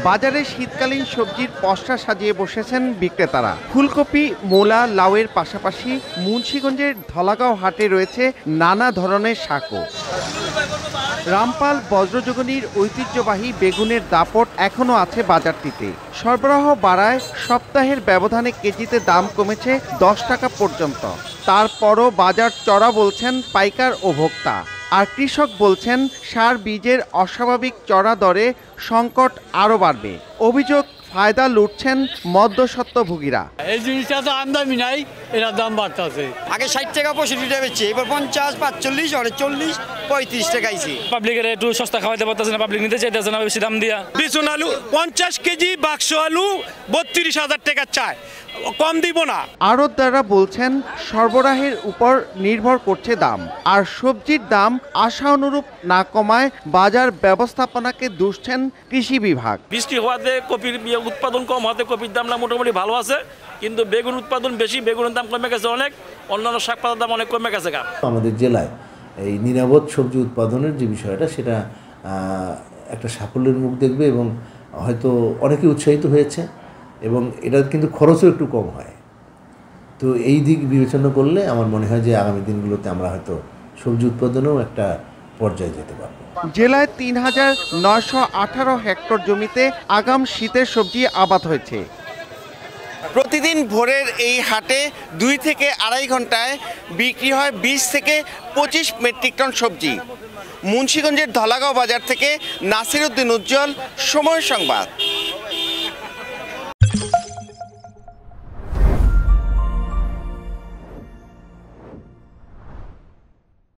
বাজারে শীতকালীন সবজির পসরা সাজিয়ে বসেছেন বিক্রেতারা। ফুলকপি, মূলা, লাউয়ের পাশাপাশি মুন্সিগঞ্জের ধলাগাঁও হাটে রয়েছে নানা ধরনের শাকও। রামপাল বজ্রযোগিনীর ঐতিহ্যবাহী বেগুনের দাপট এখনো আছে বাজারটিতে। সরবরাহ বাড়ায় সপ্তাহের ব্যবধানে কেজিতে দাম কমেছে 10 টাকা পর্যন্ত। তারপরও বাজার চড়া বলছেন পাইকার ও ভোক্তা। আর কৃষক বলছেন সার বীজের অস্বাভাবিক চড়া দরে সংকট আরও বাড়বে। অভিযোগ ফায়দা লুটছেন মধ্যস্বত্বভোগীরা। এই জিনিসটা তো আমদানি নাই, এর দাম বাড়তেছে। আগে 60 টাকা 65 টাকা বেচছে, এবার 50 45 আর 40 35 টাকা আইছে। পাবলিকের একটু সস্তা খাওয়াইতে পারতেছে না, পাবলিক নিতে চাইতেছে না বেশি দাম দিয়া। বিছুন আলু 50 কেজি বাক্স আলু 32,000 টাকা চায়, কম দিব না। আড়তদাররা বলছেন সরবরাহের উপর নির্ভর করছে দাম, আর সবজির দাম আশা অনুরূপ না কমায় বাজার ব্যবস্থাপনাকে দুষছেন কৃষি বিভাগ। বৃষ্টি হওয়াতে কপির উৎপাদন কম হওয়াতে কপির দামটা মোটামুটি ভালো আছে, কিন্তু বেগুন উৎপাদন বেশি, বেগুনের দাম কমে গেছে অনেক, অন্যান্য শাক পাতার দাম অনেক কমে গেছে। আমাদের জেলায় এই নিরাপদ সবজি উৎপাদনের যে বিষয়টা, সেটা একটা সাফল্যের মুখ দেখবে এবং হয়তো অনেকে উৎসাহিত হয়েছে, এবং এটা কিন্তু খরচও একটু কম হয়। তো এই দিক বিবেচনা করলে আমার মনে হয় যে আগামী দিনগুলোতে আমরা হয়তো সবজি উৎপাদনেও একটা পর্যায়ে যেতে পারব। জেলায় ৩,৯18 হেক্টর জমিতে আগাম শীতের সবজি আবাদ হয়েছে। প্রতিদিন ভোরের এই হাটে 2 থেকে আড়াই ঘন্টায় বিক্রি হয় 20 থেকে 25 মেট্রিক টন সবজি। মুন্সিগঞ্জের ধলাগাঁও বাজার থেকে নাসির উদ্দিন উজ্জ্বল, সময় সংবাদ।